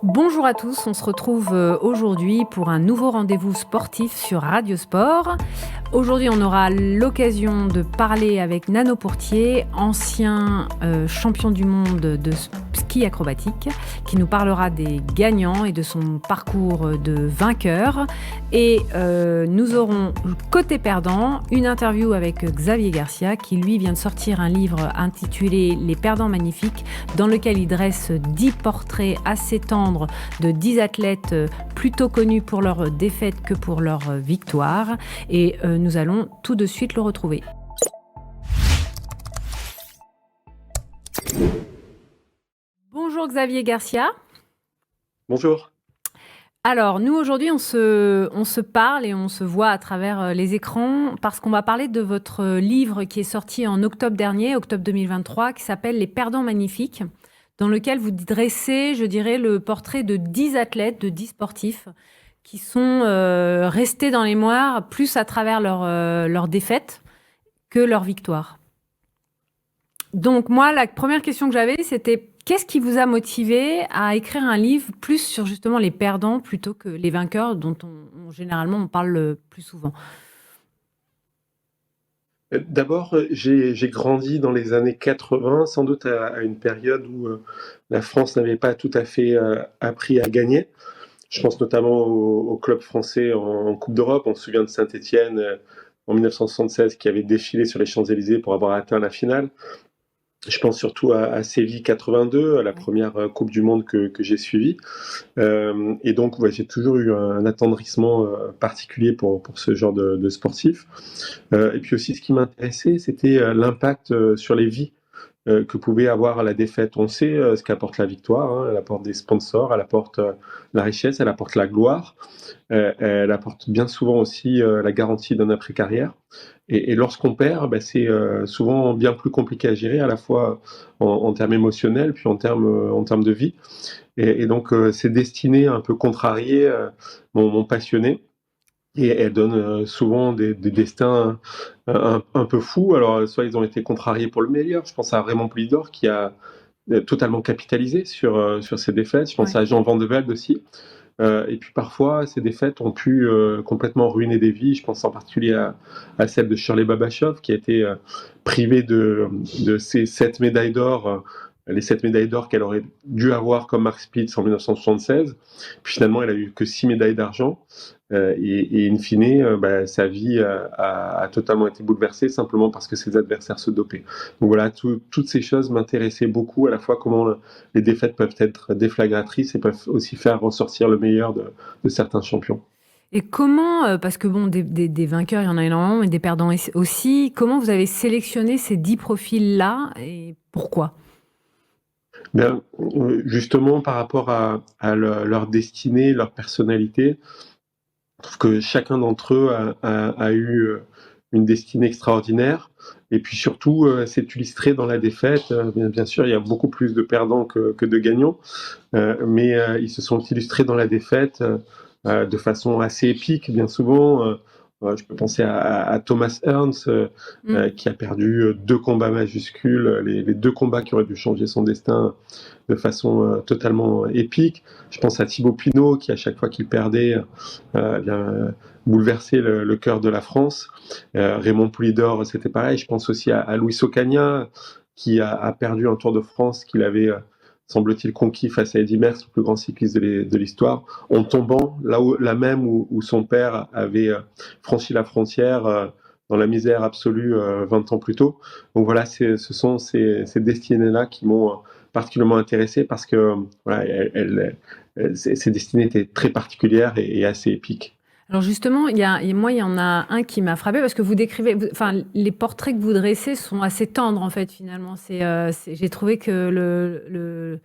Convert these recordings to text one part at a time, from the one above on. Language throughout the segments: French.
Bonjour à tous, on se retrouve aujourd'hui pour un nouveau rendez-vous sportif sur Radio Sport. Aujourd'hui, on aura l'occasion de parler avec Nano Pourtier, ancien champion du monde de ski acrobatique, qui nous parlera des gagnants et de son parcours de vainqueur. Et nous aurons, côté perdant, une interview avec Xavier Garcia, qui lui vient de sortir un livre intitulé Les perdants magnifiques, dans lequel il dresse 10 portraits assez tendres de 10 athlètes plutôt connus pour leurs défaites que pour leurs victoires. Et nous allons tout de suite le retrouver. Bonjour Xavier Garcia. Bonjour. Alors, nous, aujourd'hui, on se parle et on se voit à travers les écrans parce qu'on va parler de votre livre qui est sorti en octobre dernier, octobre 2023, qui s'appelle « Les perdants magnifiques », dans lequel vous dressez, je dirais, le portrait de 10 athlètes, de 10 sportifs qui sont restés dans les mémoires plus à travers leurs défaites que leurs victoires. Donc moi, la première question que j'avais, c'était qu'est-ce qui vous a motivé à écrire un livre plus sur justement les perdants plutôt que les vainqueurs dont généralement on parle le plus souvent? D'abord, j'ai grandi dans les années 80, sans doute à une période où la France n'avait pas tout à fait appris à gagner. Je pense notamment au club français en Coupe d'Europe. On se souvient de Saint-Étienne en 1976 qui avait défilé sur les Champs-Élysées pour avoir atteint la finale. Je pense surtout à Séville 82, à la première Coupe du Monde que j'ai suivie. Et donc, ouais, j'ai toujours eu un attendrissement particulier pour ce genre de sportif. Et puis aussi, ce qui m'intéressait, c'était l'impact sur les vies que pouvait avoir la défaite. On sait ce qu'apporte la victoire, hein. Elle apporte des sponsors, elle apporte la richesse, elle apporte la gloire, elle apporte bien souvent aussi la garantie d'un après-carrière. Et lorsqu'on perd, bah, c'est souvent bien plus compliqué à gérer, à la fois en termes émotionnels, puis en termes de vie. Et donc, ces destinées un peu contrariées m'ont passionné. Et elles donnent souvent des destins un peu fous. Alors, soit ils ont été contrariés pour le meilleur. Je pense à Raymond Poulidor qui a totalement capitalisé sur ses défaites. Je pense Ouais. à Jean Van de Velde aussi. Et puis parfois, ces défaites ont pu complètement ruiner des vies. Je pense en particulier à celle de Shirley Babachov, qui a été privée de ses 7 médailles d'or, les 7 médailles d'or qu'elle aurait dû avoir comme Mark Spitz en 1976. Puis finalement, elle a eu que 6 médailles d'argent. Et in fine, bah, sa vie a totalement été bouleversée simplement parce que ses adversaires se dopaient. Donc voilà, toutes ces choses m'intéressaient beaucoup, à la fois comment les défaites peuvent être déflagratrices et peuvent aussi faire ressortir le meilleur de certains champions. Et comment, parce que bon, des vainqueurs, il y en a énormément, mais des perdants aussi, comment vous avez sélectionné ces 10 profils-là et pourquoi? Bien, justement, par rapport à leur destinée, leur personnalité, je trouve que chacun d'entre eux a eu une destinée extraordinaire. Et puis surtout, c'est illustré dans la défaite. Bien sûr, il y a beaucoup plus de perdants que de gagnants, mais ils se sont illustrés dans la défaite de façon assez épique, bien souvent. Je peux penser à Thomas Ernst, qui a perdu 2 combats majuscules, les 2 combats qui auraient dû changer son destin de façon totalement épique. Je pense à Thibaut Pinot, qui à chaque fois qu'il perdait, bouleversait le cœur de la France. Raymond Poulidor, c'était pareil. Je pense aussi à Luis Ocaña, qui a perdu un Tour de France qu'il avait semble-t-il conquis face à Eddy Merckx, le plus grand cycliste de l'histoire, en tombant là même où son père avait franchi la frontière dans la misère absolue 20 ans plus tôt. Donc voilà, ce sont ces destinées-là qui m'ont particulièrement intéressé parce que voilà, ces destinées étaient très particulières et assez épiques. Alors justement, moi, il y en a un qui m'a frappé parce que vous décrivez, enfin, les portraits que vous dressez sont assez tendres en fait finalement. J'ai trouvé que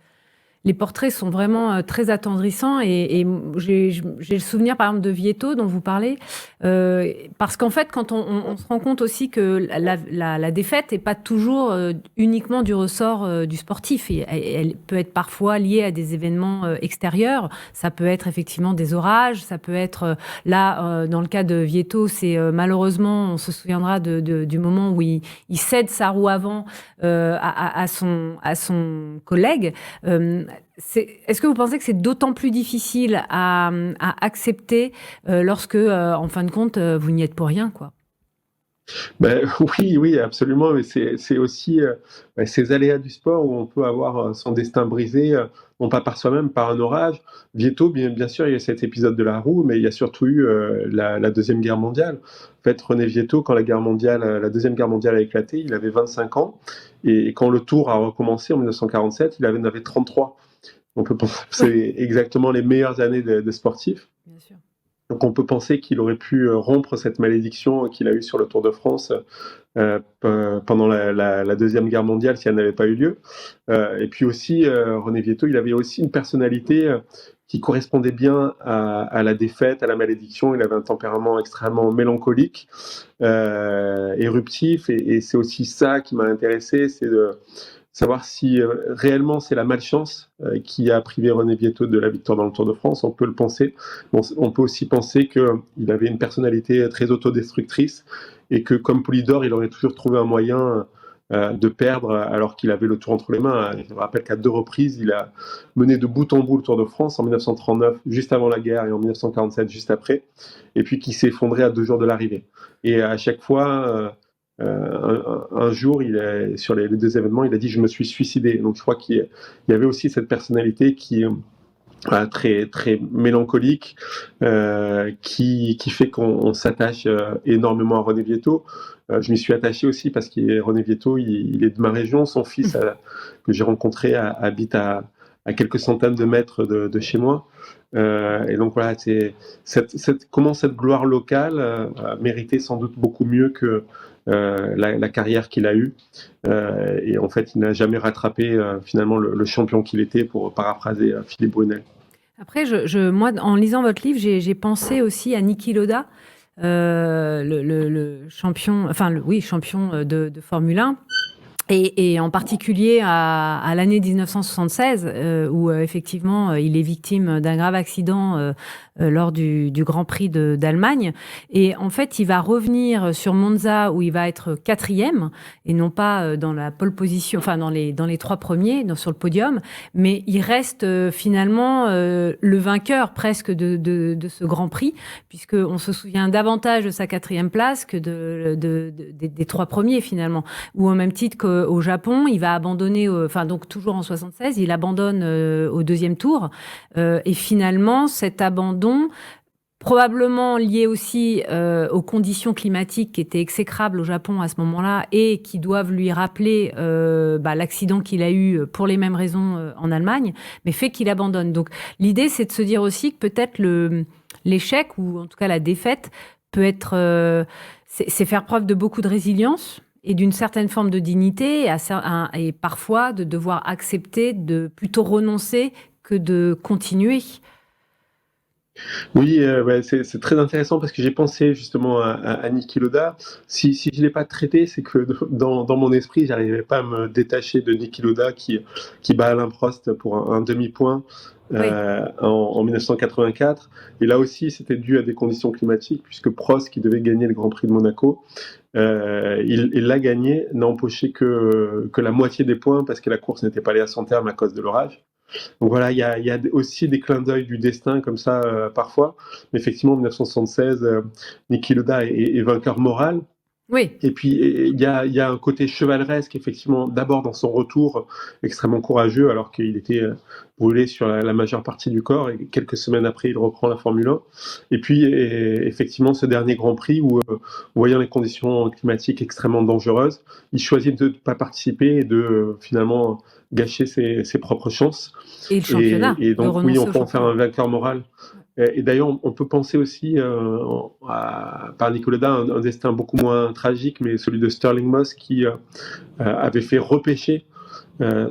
Les portraits sont vraiment très attendrissants et j'ai le souvenir par exemple de Vietto dont vous parlez, parce qu'en fait quand on se rend compte aussi que la défaite n'est pas toujours uniquement du ressort du sportif, et elle peut être parfois liée à des événements extérieurs, ça peut être effectivement des orages, ça peut être là dans le cas de Vietto, c'est malheureusement on se souviendra du moment où il cède sa roue avant à son collègue. Est-ce que vous pensez que c'est d'autant plus difficile à accepter lorsque, en fin de compte, vous n'y êtes pour rien, quoi? Ben, oui, oui, absolument. Mais c'est aussi ces aléas du sport où on peut avoir son destin brisé, non pas par soi-même, par un orage. Vietto, bien sûr, il y a cet épisode de la roue, mais il y a surtout eu la Deuxième Guerre mondiale. En fait, René Vietto, quand la Deuxième Guerre mondiale a éclaté, il avait 25 ans. Et quand le Tour a recommencé en 1947, il en avait 33. On peut penser que c'est exactement les meilleures années de sportif. Bien sûr. Donc on peut penser qu'il aurait pu rompre cette malédiction qu'il a eue sur le Tour de France pendant la Deuxième Guerre mondiale si elle n'avait pas eu lieu. Et puis aussi, René Vietto, il avait aussi une personnalité qui correspondait bien à la défaite, à la malédiction. Il avait un tempérament extrêmement mélancolique, éruptif, et c'est aussi ça qui m'a intéressé, c'est de savoir si réellement c'est la malchance qui a privé René Vietto de la victoire dans le Tour de France. On peut le penser. Bon, on peut aussi penser qu'il avait une personnalité très autodestructrice et que, comme Poulidor, il aurait toujours trouvé un moyen de perdre alors qu'il avait le Tour entre les mains. Je me rappelle qu'à 2 reprises, il a mené de bout en bout le Tour de France, en 1939, juste avant la guerre, et en 1947, juste après, et puis qui s'est effondré à 2 jours de l'arrivée. Et à chaque fois... un jour, sur les 2 événements, il a dit « je me suis suicidé ». Donc je crois qu'il y avait aussi cette personnalité qui très, très mélancolique, qui fait qu'on s'attache énormément à René Vietto. Je m'y suis attaché aussi parce que René Vietto, il est de ma région. Son fils, que j'ai rencontré, habite à quelques centaines de mètres de chez moi. Et donc voilà, comment cette gloire locale méritait sans doute beaucoup mieux que la carrière qu'il a eue. Et en fait, il n'a jamais rattrapé finalement le champion qu'il était, pour paraphraser Philippe Brunel. Après, moi, en lisant votre livre, j'ai pensé aussi à Niki Lauda, le champion, champion de Formule 1. Et en particulier à l'année 1976, où effectivement il est victime d'un grave accident lors du Grand Prix d'Allemagne. Et en fait, il va revenir sur Monza où il va être 4e et non pas dans la pole position, enfin dans les 3 premiers, sur le podium. Mais il reste finalement le vainqueur presque de ce Grand Prix, puisqu'on se souvient davantage de sa 4e place que des 3 premiers finalement. Ou au même titre qu'au Japon, il va abandonner, donc toujours en 76, il abandonne au 2e tour. Et finalement, cet abandon, probablement lié aussi aux conditions climatiques qui étaient exécrables au Japon à ce moment-là et qui doivent lui rappeler l'accident qu'il a eu pour les mêmes raisons en Allemagne, mais fait qu'il abandonne. Donc l'idée, c'est de se dire aussi que peut-être l'échec, ou en tout cas la défaite, peut être... c'est faire preuve de beaucoup de résilience et d'une certaine forme de dignité, et parfois de devoir accepter de plutôt renoncer que de continuer. Oui, c'est très intéressant parce que j'ai pensé justement à Niki Lauda. Si je ne l'ai pas traité, c'est que dans mon esprit, j'arrivais pas à me détacher de Niki Lauda qui bat Alain Prost pour un demi-point en 1984. Et là aussi, c'était dû à des conditions climatiques, puisque Prost, qui devait gagner le Grand Prix de Monaco, il l'a gagné, n'a empoché que la moitié des points parce que la course n'était pas allée à son terme à cause de l'orage. Donc voilà, il y a aussi des clins d'œil du destin comme ça parfois. Mais effectivement, en 1976, Niki Lauda est vainqueur moral. Oui. Et puis il y a un côté chevaleresque, effectivement, d'abord dans son retour extrêmement courageux, alors qu'il était brûlé sur la majeure partie du corps, et quelques semaines après, il reprend la Formule 1. Et puis effectivement, ce dernier Grand Prix où, voyant les conditions climatiques extrêmement dangereuses, il choisit de ne pas participer et de finalement gâcher ses propres chances. Et le championnat. Et donc oui, on peut en faire un vainqueur moral. Et d'ailleurs, on peut penser aussi par Niki Lauda un destin beaucoup moins tragique, mais celui de Stirling Moss, qui avait fait repêcher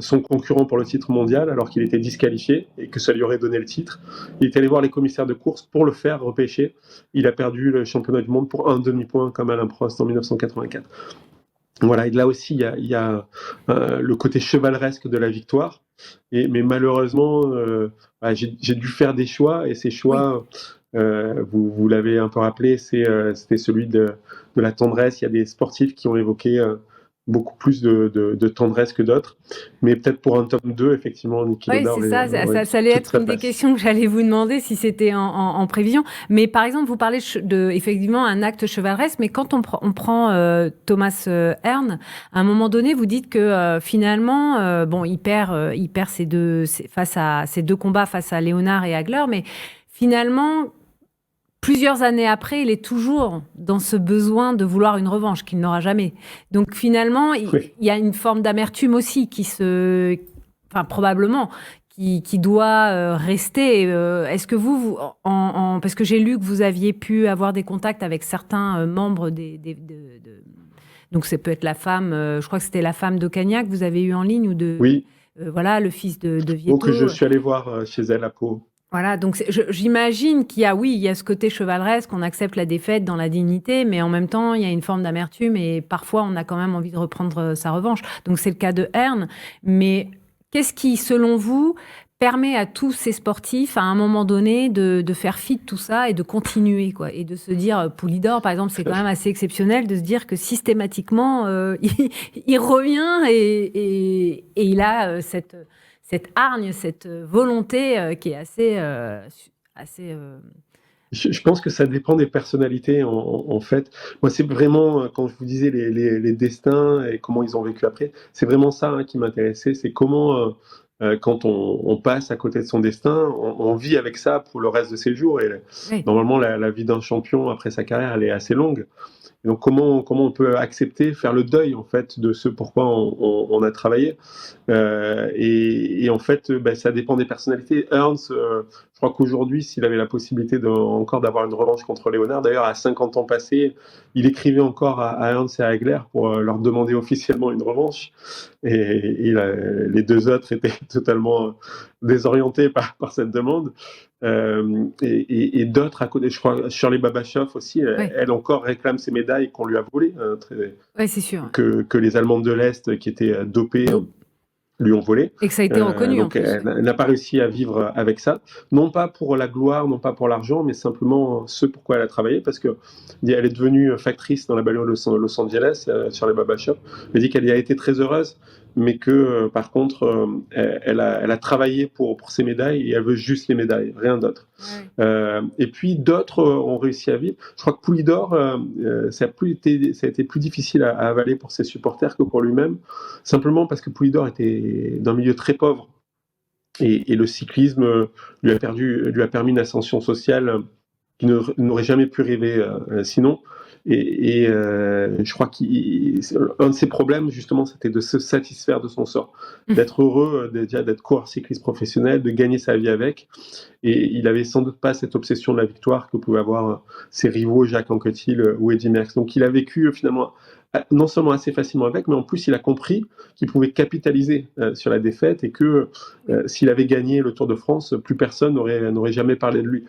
son concurrent pour le titre mondial alors qu'il était disqualifié et que ça lui aurait donné le titre. Il est allé voir les commissaires de course pour le faire repêcher. Il a perdu le championnat du monde pour un demi-point comme Alain Prost en 1984. Voilà, et là aussi, il y a le côté chevaleresque de la victoire. Mais malheureusement, j'ai dû faire des choix, et ces choix, vous l'avez un peu rappelé, c'était celui de la tendresse. Il y a des sportifs qui ont évoqué beaucoup plus de tendresse que d'autres. Mais peut-être pour un tome 2, effectivement, Niki Loda Oui, c'est ça, ça allait être une des questions que j'allais vous demander si c'était en prévision. Mais par exemple, vous parlez de effectivement un acte chevaleresque, mais quand on prend Thomas Erne, à un moment donné, vous dites que finalement, bon, il perd ses deux combats face à Léonard et Hagler, mais finalement, plusieurs années après, il est toujours dans ce besoin de vouloir une revanche qu'il n'aura jamais. Donc finalement, il y a une forme d'amertume aussi probablement, qui doit rester. Est-ce que vous parce que j'ai lu que vous aviez pu avoir des contacts avec certains membres donc ça peut être la femme, je crois que c'était la femme d'Ocaña que vous avez eu en ligne, ou oui. Voilà, le fils de Vietto. Donc je suis allé voir chez elle à Pau. Voilà, donc j'imagine qu'il y a ce côté chevaleresque, on accepte la défaite dans la dignité, mais en même temps, il y a une forme d'amertume et parfois, on a quand même envie de reprendre sa revanche. Donc, c'est le cas de Erne. Mais qu'est-ce qui, selon vous, permet à tous ces sportifs, à un moment donné, de faire fi de tout ça et de continuer, quoi, et de se dire, Poulidor, par exemple, c'est quand même assez exceptionnel de se dire que systématiquement, il revient et il a cette hargne, cette volonté qui est assez. Je pense que ça dépend des personnalités, en fait. Moi, c'est vraiment, quand je vous disais les destins et comment ils ont vécu après, c'est vraiment ça qui m'intéressait. C'est comment, quand on passe à côté de son destin, on vit avec ça pour le reste de ses jours. Et normalement, la vie d'un champion après sa carrière, elle est assez longue. Et donc comment on peut accepter, faire le deuil en fait de ce pourquoi on a travaillé, et en fait ça dépend des personnalités. Ernst, je crois qu'aujourd'hui, s'il avait la possibilité encore d'avoir une revanche contre Léonard, d'ailleurs à 50 ans passés, il écrivait encore à Ernst et à Hagler pour leur demander officiellement une revanche, et les deux autres étaient totalement désorientés par cette demande. Et d'autres à côté, je crois Shirley Babachov aussi, elle encore réclame ses médailles qu'on lui a volées, c'est sûr. Que les Allemandes de l'Est qui étaient dopées lui ont volé. Et que ça a été reconnu. Donc elle n'a pas réussi à vivre avec ça, non pas pour la gloire, non pas pour l'argent, mais simplement ce pourquoi elle a travaillé, parce que elle est devenue factrice dans la banlieue de Los Angeles, Shirley Babachov. Elle dit qu'elle y a été très heureuse, mais que par contre elle a travaillé pour ses médailles, et elle veut juste les médailles, rien d'autre. Et puis d'autres ont réussi à vivre. Je crois que Poulidor, ça a été plus difficile à avaler pour ses supporters que pour lui-même, simplement parce que Poulidor était d'un milieu très pauvre, et le cyclisme lui a permis une ascension sociale qu'il n'aurait jamais pu rêver sinon. Et je crois qu'un de ses problèmes, justement, c'était de se satisfaire de son sort, d'être heureux, d'être coureur cycliste professionnel, de gagner sa vie avec. Et il avait sans doute pas cette obsession de la victoire que pouvaient avoir ses rivaux Jacques Anquetil ou Eddy Merckx. Donc il a vécu finalement non seulement assez facilement avec, mais en plus il a compris qu'il pouvait capitaliser sur la défaite, et que s'il avait gagné le Tour de France, plus personne n'aurait jamais parlé de lui.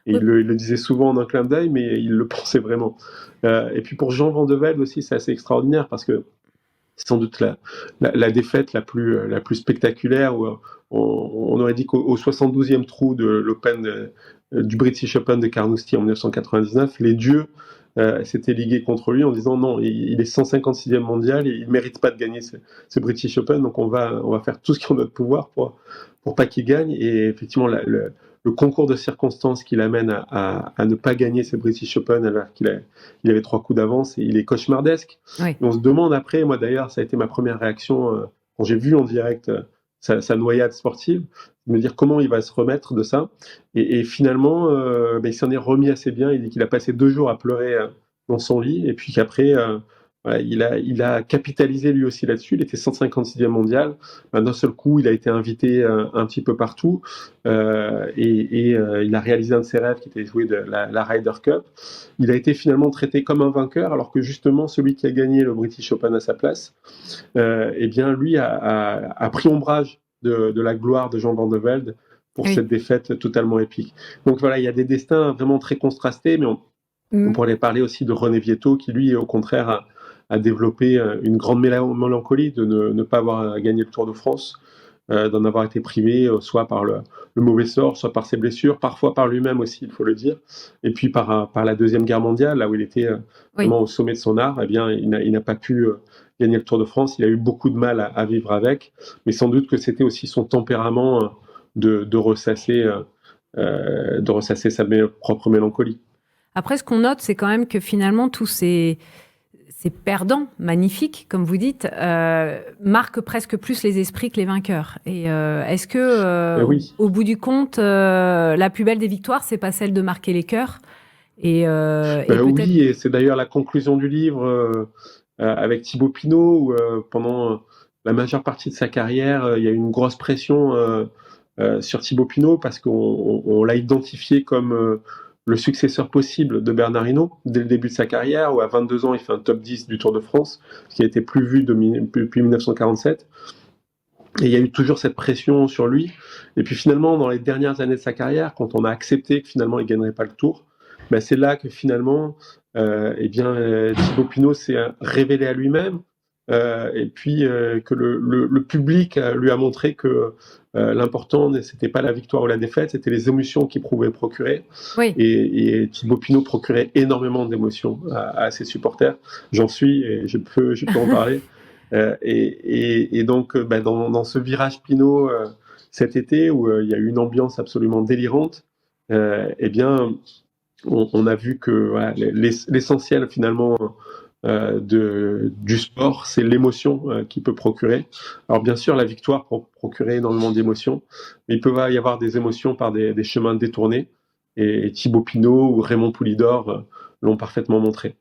Et il le disait souvent en un clin d'œil, mais il le pensait vraiment. Et puis pour Jean Van de Velde aussi, c'est assez extraordinaire, parce que c'est sans doute la défaite la plus spectaculaire, où on aurait dit qu'au 72e trou de l'Open, du British Open de Carnoustie en 1999, les dieux s'étaient ligués contre lui en disant non, il est 156e mondial et il ne mérite pas de gagner ce British Open, donc on va faire tout ce qui est en notre pouvoir pour pas qu'il gagne. Et effectivement, le concours de circonstances qui l'amène à ne pas gagner ce British Open alors qu'il avait 3 coups d'avance, et il est cauchemardesque. Et on se demande après, moi d'ailleurs, ça a été ma première réaction quand j'ai vu en direct sa noyade sportive, de me dire comment il va se remettre de ça. Et finalement, il s'en est remis assez bien. Il dit qu'il a passé 2 jours à pleurer dans son lit, et puis qu'après, Voilà, il a capitalisé lui aussi là-dessus. Il était 156e mondial. D'un seul coup, il a été invité un petit peu partout il a réalisé un de ses rêves qui était jouer de la Ryder Cup. Il a été finalement traité comme un vainqueur, alors que justement celui qui a gagné le British Open à sa place, eh bien lui a pris ombrage de la gloire de Jean Van de Velde pour cette défaite totalement épique. Donc voilà, il y a des destins vraiment très contrastés, mais on pourrait parler aussi de René Vietto, qui lui, au contraire, a développé une grande mélancolie de ne pas avoir gagné le Tour de France, d'en avoir été privé, soit par le mauvais sort, soit par ses blessures, parfois par lui-même aussi, il faut le dire, et puis par la Deuxième Guerre mondiale, là où il était vraiment au sommet de son art, eh bien, il n'a pas pu gagner le Tour de France, il a eu beaucoup de mal à vivre avec, mais sans doute que c'était aussi son tempérament de ressasser sa propre mélancolie. Après, ce qu'on note, c'est quand même que finalement, tous ces perdants magnifiques, comme vous dites, marquent presque plus les esprits que les vainqueurs. Et est-ce que, au bout du compte, la plus belle des victoires, c'est pas celle de marquer les cœurs oui, et c'est d'ailleurs la conclusion du livre avec Thibaut Pinot, où pendant la majeure partie de sa carrière, il y a eu une grosse pression sur Thibaut Pinot, parce qu'on l'a identifié comme le successeur possible de Bernard Hinault dès le début de sa carrière, où à 22 ans, il fait un top 10 du Tour de France, ce qui a été plus vu depuis 1947. Et il y a eu toujours cette pression sur lui. Et puis finalement, dans les dernières années de sa carrière, quand on a accepté que finalement il ne gagnerait pas le Tour, c'est là que finalement, Thibaut Pinot s'est révélé à lui-même, et puis que le public lui a montré que l'important, c'était pas la victoire ou la défaite, c'était les émotions qu'il pouvait procurer. Oui. Et Thibaut Pinot procurait énormément d'émotions à ses supporters. J'en suis, et je peux en parler. Donc, dans ce virage Pinot cet été, où il y a eu une ambiance absolument délirante, on a vu que l'essentiel finalement du sport, c'est l'émotion qu'il peut procurer. Alors bien sûr, la victoire peut procurer énormément d'émotions, mais il peut y avoir des émotions par des chemins détournés, et Thibaut Pinot ou Raymond Poulidor l'ont parfaitement montré.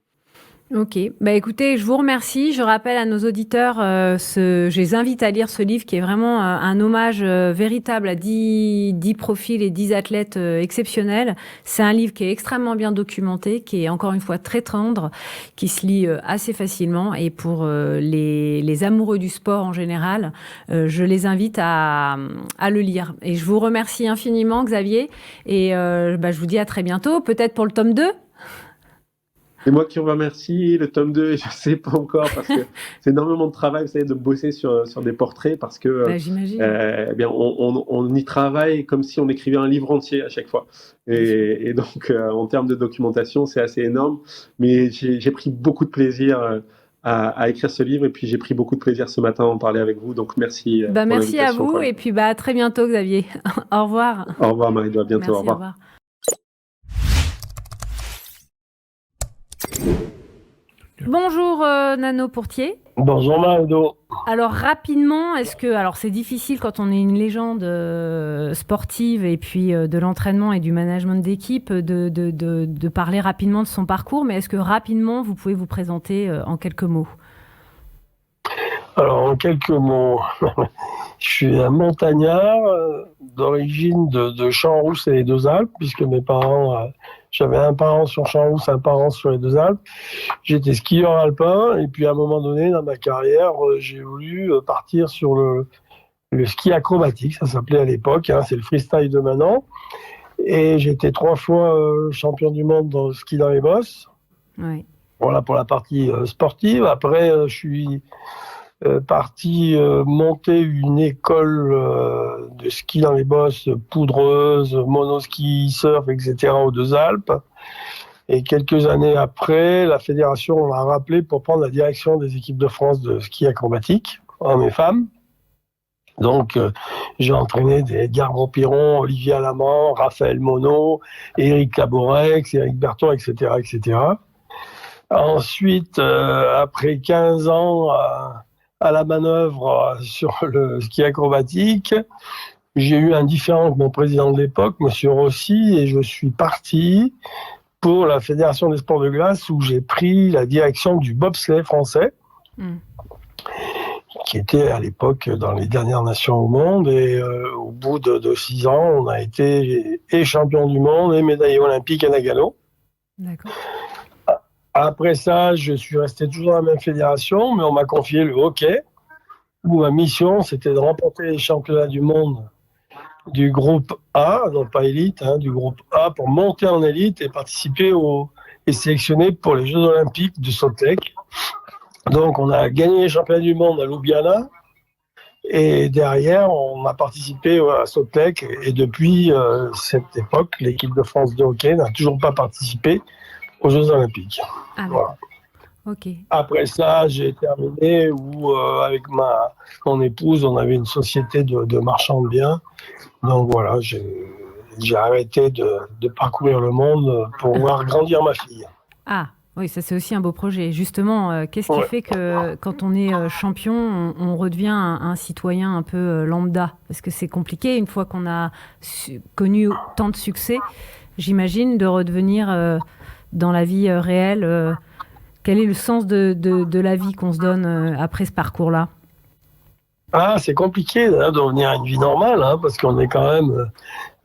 Ok, écoutez, je vous remercie. Je rappelle à nos auditeurs, je les invite à lire ce livre qui est vraiment un hommage véritable à 10 profils et 10 athlètes exceptionnels. C'est un livre qui est extrêmement bien documenté, qui est encore une fois très tendre, qui se lit assez facilement. Et pour les amoureux du sport en général, je les invite à le lire. Et je vous remercie infiniment, Xavier. Et je vous dis à très bientôt, peut-être pour le tome 2. C'est moi qui vous remercie. Le tome 2, je ne sais pas encore, parce que c'est énormément de travail, vous savez, de bosser sur des portraits, parce que on y travaille comme si on écrivait un livre entier à chaque fois. Et donc, en termes de documentation, c'est assez énorme. Mais j'ai pris beaucoup de plaisir à écrire ce livre, et puis j'ai pris beaucoup de plaisir ce matin à en parler avec vous. Donc, merci. Merci à vous, et puis à très bientôt, Xavier. Au revoir. Au revoir, Marie-Do, à bientôt. Merci, au revoir. Bonjour Nano Pourtier. Bonjour Marie-Do. Alors rapidement, alors c'est difficile quand on est une légende sportive et puis de l'entraînement et du management d'équipe de parler rapidement de son parcours, mais est-ce que rapidement vous pouvez vous présenter en quelques mots ? Alors en quelques mots, je suis un montagnard d'origine de Champs-Rousse et les Deux-Alpes, puisque mes parents, j'avais un parent sur Champs-Rousse, un parent sur les Deux-Alpes. J'étais skieur alpin, et puis à un moment donné dans ma carrière, j'ai voulu partir sur le ski acrobatique, ça s'appelait à l'époque, c'est le freestyle de maintenant. Et j'étais 3 fois champion du monde dans le ski dans les bosses. Oui. Voilà pour la partie sportive. Après, je suis parti monter une école de ski dans les bosses, poudreuse, monoski, surf, etc. aux Deux-Alpes. Et quelques années après, la fédération m'a rappelé pour prendre la direction des équipes de France de ski acrobatique, hommes et femmes. Donc, j'ai entraîné des Edgar Montpiron, Olivier Alamand, Raphaël Monod, Éric Laborex, Éric Berton, etc., etc. Ensuite, après 15 ans à la manœuvre sur le ski acrobatique, j'ai eu un différend avec mon président de l'époque, M. Rossi, et je suis parti pour la Fédération des sports de glace où j'ai pris la direction du bobsleigh français, qui était à l'époque dans les dernières nations au monde. Et au bout de 6 ans, on a été et champion du monde et médaillé olympique à Nagano. D'accord. Après ça, je suis resté toujours dans la même fédération, mais on m'a confié le hockey, où ma mission, c'était de remporter les championnats du monde du groupe A, donc pas élite, du groupe A, pour monter en élite et participer et sélectionner pour les Jeux olympiques de Salt Lake. Donc on a gagné les championnats du monde à Ljubljana, et derrière on a participé à Salt Lake, et depuis cette époque, l'équipe de France de hockey n'a toujours pas participé aux Jeux olympiques. Ah, voilà. Ok. Après ça, j'ai terminé où, avec mon épouse, on avait une société de marchand de biens. Donc voilà, j'ai arrêté de parcourir le monde pour voir grandir ma fille. Ah, oui, ça c'est aussi un beau projet. Justement, qu'est-ce qui fait que quand on est champion, on redevient un citoyen un peu lambda? Parce que c'est compliqué, une fois qu'on a connu tant de succès, j'imagine, de redevenir dans la vie réelle. Quel est le sens de la vie qu'on se donne après ce parcours-là? Ah, c'est compliqué de revenir à une vie normale, parce qu'on est quand même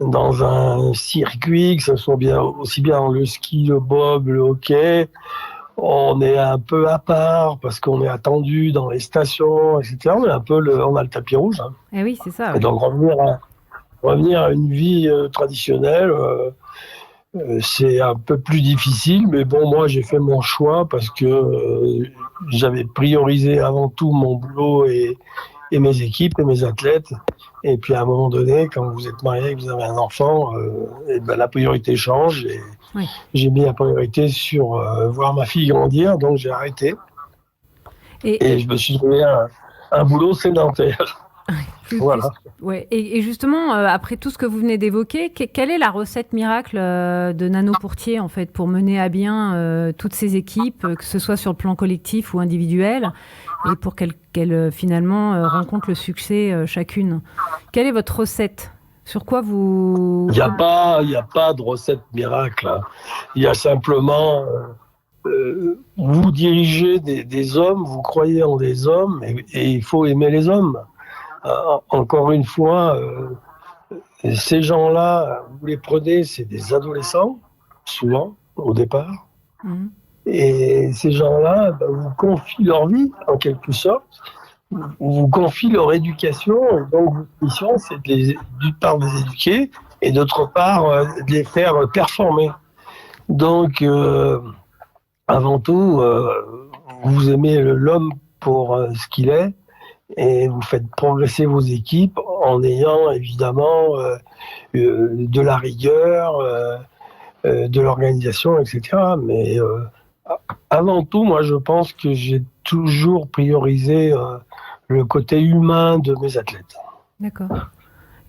dans un circuit, que ce soit aussi bien le ski, le bob, le hockey. On est un peu à part parce qu'on est attendu dans les stations, etc. On a le tapis rouge. Eh oui, c'est ça. Et donc revenir à une vie traditionnelle, c'est un peu plus difficile. Mais bon, moi, j'ai fait mon choix parce que j'avais priorisé avant tout mon boulot et mes équipes et mes athlètes. Et puis à un moment donné, quand vous êtes marié et que vous avez un enfant, la priorité change. Et j'ai mis la priorité sur voir ma fille grandir, donc j'ai arrêté. Et je me suis trouvé un boulot sédentaire. Voilà. Ouais. Et justement, après tout ce que vous venez d'évoquer, quelle est la recette miracle de Nano Pourtier, en fait, pour mener à bien toutes ces équipes, que ce soit sur le plan collectif ou individuel, et pour qu'elles finalement rencontrent le succès chacune? Quelle est votre recette? Sur quoi vous... Il n'y a pas de recette miracle. Il y a simplement... vous dirigez des hommes, vous croyez en des hommes, et il faut aimer les hommes. Encore une fois, ces gens-là, vous les prenez, c'est des adolescents, souvent, au départ. Mmh. Et ces gens-là, vous confient leur vie, en quelque sorte. Vous confient leur éducation. Et donc, votre mission, c'est d'une part de les éduquer, et d'autre part, de les faire performer. Donc, avant tout, vous aimez l'homme pour ce qu'il est, et vous faites progresser vos équipes en ayant évidemment de la rigueur, de l'organisation, etc. Mais avant tout, moi je pense que j'ai toujours priorisé le côté humain de mes athlètes. D'accord.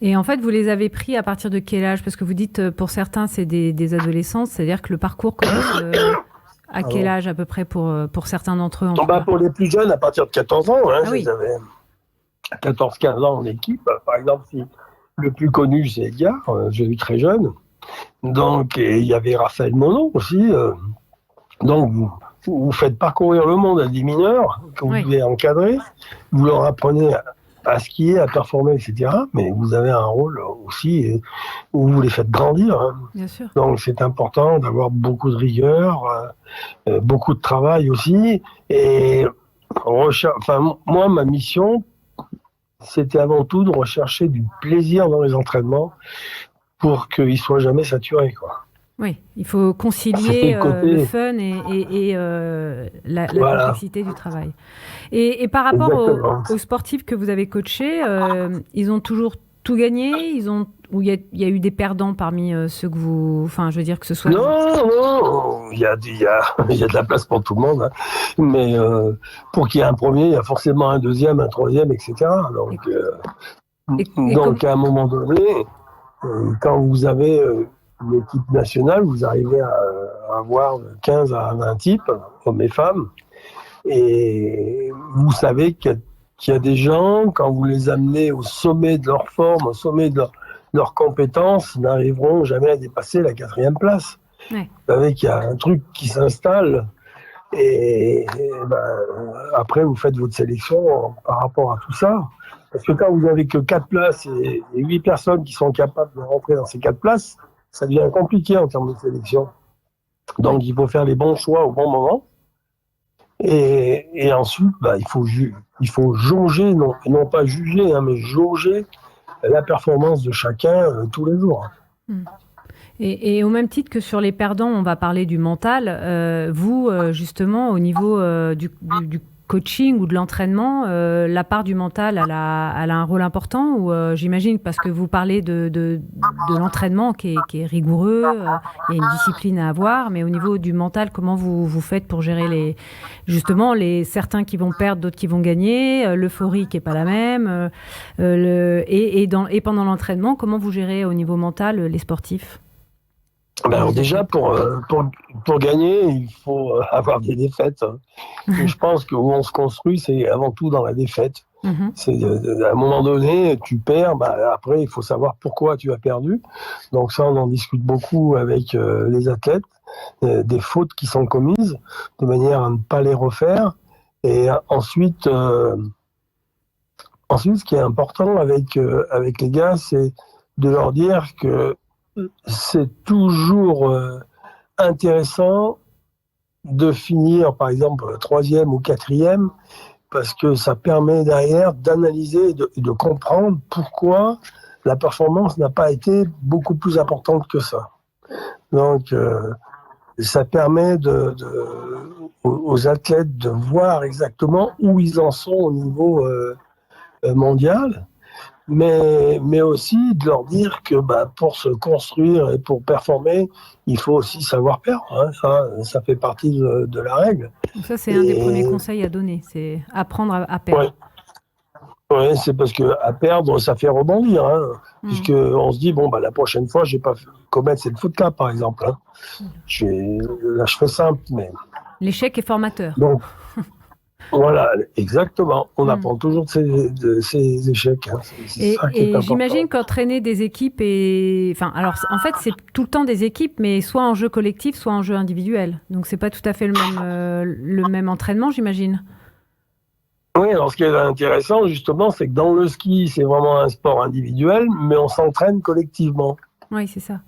Et en fait, vous les avez pris à partir de quel âge? Parce que vous dites, pour certains, c'est des adolescents, c'est-à-dire que le parcours commence... À quel âge à peu près pour certains d'entre eux Pour les plus jeunes, à partir de 14 ans. J'avais 14-15 ans en équipe. Par exemple, le plus connu, c'est Edgar. Je l'ai eu très jeune. Donc, et il y avait Raphaël Monod aussi. Donc, vous faites parcourir le monde à des mineurs que vous devez encadrer. Vous leur apprenez à skier, à performer, etc. Mais vous avez un rôle aussi où vous les faites grandir. Bien sûr. Donc c'est important d'avoir beaucoup de rigueur, beaucoup de travail aussi. Et moi, ma mission, c'était avant tout de rechercher du plaisir dans les entraînements pour qu'ils ne soient jamais saturés, quoi. Oui, il faut concilier le fun et la complexité du travail. Et par rapport aux sportifs que vous avez coachés, ils ont toujours tout gagné? Ou il y a eu des perdants parmi ceux que vous... Enfin, je veux dire que ce soit... Non, il y a de la place pour tout le monde. Mais pour qu'il y ait un premier, il y a forcément un deuxième, un troisième, etc. Donc à un moment donné, quand vous avez... l'équipe nationale, vous arrivez à avoir 15 à 20 types, hommes et femmes, et vous savez qu'il y a des gens, quand vous les amenez au sommet de leur forme, au sommet de leurs compétences, ils n'arriveront jamais à dépasser la 4e place. Ouais. Vous savez qu'il y a un truc qui s'installe et après vous faites votre sélection par rapport à tout ça. Parce que quand vous avez que 4 places et 8 personnes qui sont capables de rentrer dans ces 4 places, ça devient compliqué en termes de sélection. Donc il faut faire les bons choix au bon moment. Et ensuite, il faut jauger, non pas juger, mais jauger la performance de chacun tous les jours. Et au même titre que sur les perdants, on va parler du mental. Vous, justement, au niveau du coaching ou de l'entraînement, la part du mental, elle a un rôle important ou j'imagine, parce que vous parlez de l'entraînement qui est rigoureux, il y a une discipline à avoir, mais au niveau du mental, comment vous faites pour gérer certains qui vont perdre, d'autres qui vont gagner, l'euphorie qui n'est pas la même, et pendant l'entraînement, comment vous gérez au niveau mental les sportifs ? Alors déjà, pour gagner, il faut avoir des défaites. Et je pense que où on se construit, c'est avant tout dans la défaite. C'est à un moment donné, tu perds, après, il faut savoir pourquoi tu as perdu. Donc ça, on en discute beaucoup avec les athlètes, des fautes qui sont commises, de manière à ne pas les refaire. Et ensuite, ce qui est important avec les gars, c'est de leur dire que c'est toujours intéressant de finir, par exemple, 3e ou 4e, parce que ça permet derrière d'analyser et de comprendre pourquoi la performance n'a pas été beaucoup plus importante que ça. Donc, ça permet aux athlètes de voir exactement où ils en sont au niveau mondial. Mais aussi de leur dire que pour se construire et pour performer, il faut aussi savoir perdre. Ça fait partie de la règle. Donc ça, c'est un des premiers conseils à donner, c'est apprendre à perdre. Ouais, c'est parce que à perdre, ça fait rebondir. Puisqu'on se dit, la prochaine fois, je ne vais pas commettre cette faute-là, par exemple. Je fais simple, mais... L'échec est formateur. Donc, voilà, exactement. On apprend toujours de ces échecs. C'est ça qui est important. J'imagine qu'entraîner des équipes alors, en fait, c'est tout le temps des équipes, mais soit en jeu collectif, soit en jeu individuel. Donc, c'est pas tout à fait le même entraînement, j'imagine. Oui, alors ce qui est intéressant, justement, c'est que dans le ski, c'est vraiment un sport individuel, mais on s'entraîne collectivement. Oui, c'est ça.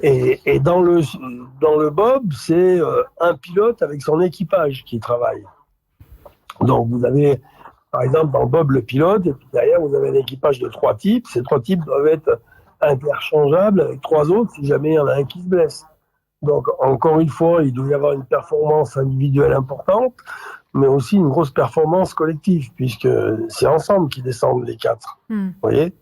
Et dans le bob, c'est un pilote avec son équipage qui travaille. Donc, vous avez, par exemple, dans le bob, le pilote, et puis derrière, vous avez un équipage de 3 types. Ces 3 types doivent être interchangeables avec 3 autres si jamais il y en a un qui se blesse. Donc, encore une fois, il doit y avoir une performance individuelle importante, mais aussi une grosse performance collective, puisque c'est ensemble qu'ils descendent les 4. Vous voyez ?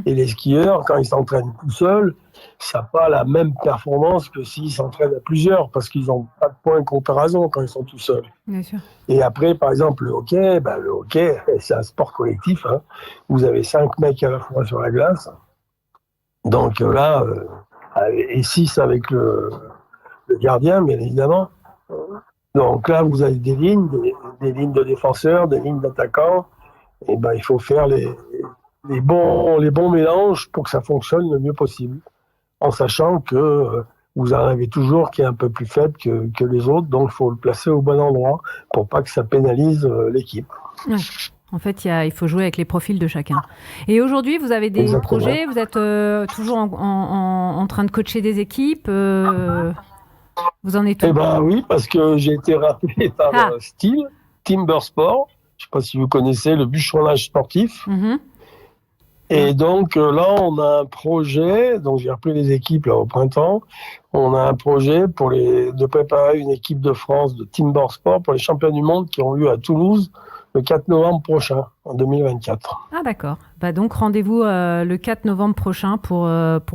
Et les skieurs, quand ils s'entraînent tout seuls, ça n'a pas la même performance que s'ils s'entraînent à plusieurs, parce qu'ils n'ont pas de point de comparaison quand ils sont tout seuls. Bien sûr. Et après, par exemple, le hockey, c'est un sport collectif. Vous avez 5 mecs à la fois sur la glace. Donc là, et 6 avec le gardien, bien évidemment. Donc là, vous avez des lignes de défenseurs, des lignes d'attaquants. Et il faut faire les bons mélanges pour que ça fonctionne le mieux possible, en sachant que vous en avez toujours qui est un peu plus faible que les autres, donc il faut le placer au bon endroit pour pas que ça pénalise l'équipe. Ouais. En fait, il faut jouer avec les profils de chacun. Et aujourd'hui, vous avez des projets, vous êtes toujours en train de coacher des équipes, vous en êtes où ? Oui, parce que j'ai été rappelé par Timber Sport, je ne sais pas si vous connaissez le bûcheronnage sportif. Et donc là, on a un projet, donc j'ai repris les équipes là, au printemps, on a un projet de préparer une équipe de France de Timber Sport pour les championnats du monde qui ont lieu à Toulouse le 4 novembre prochain, en 2024. Ah d'accord, donc rendez-vous le 4 novembre prochain pour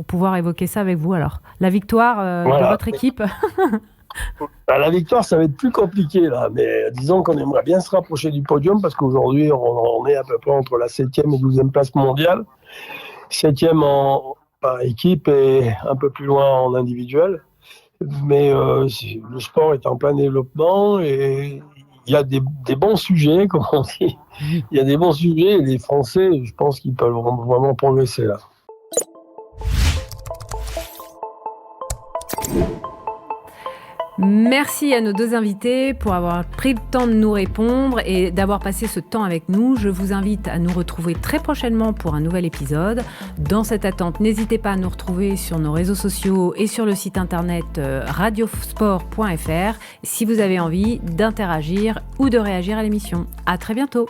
pouvoir évoquer ça avec vous alors. La victoire de votre équipe. La victoire, ça va être plus compliqué là, mais disons qu'on aimerait bien se rapprocher du podium parce qu'aujourd'hui, on est à peu près entre la 7e et 12e place mondiale. 7e par équipe et un peu plus loin en individuel. Mais le sport est en plein développement et il y a des bons sujets, comme on dit. Il y a des bons sujets et les Français, je pense qu'ils peuvent vraiment progresser là. Merci à nos deux invités pour avoir pris le temps de nous répondre et d'avoir passé ce temps avec nous. Je vous invite à nous retrouver très prochainement pour un nouvel épisode. Dans cette attente, n'hésitez pas à nous retrouver sur nos réseaux sociaux et sur le site internet radiosport.fr si vous avez envie d'interagir ou de réagir à l'émission. À très bientôt.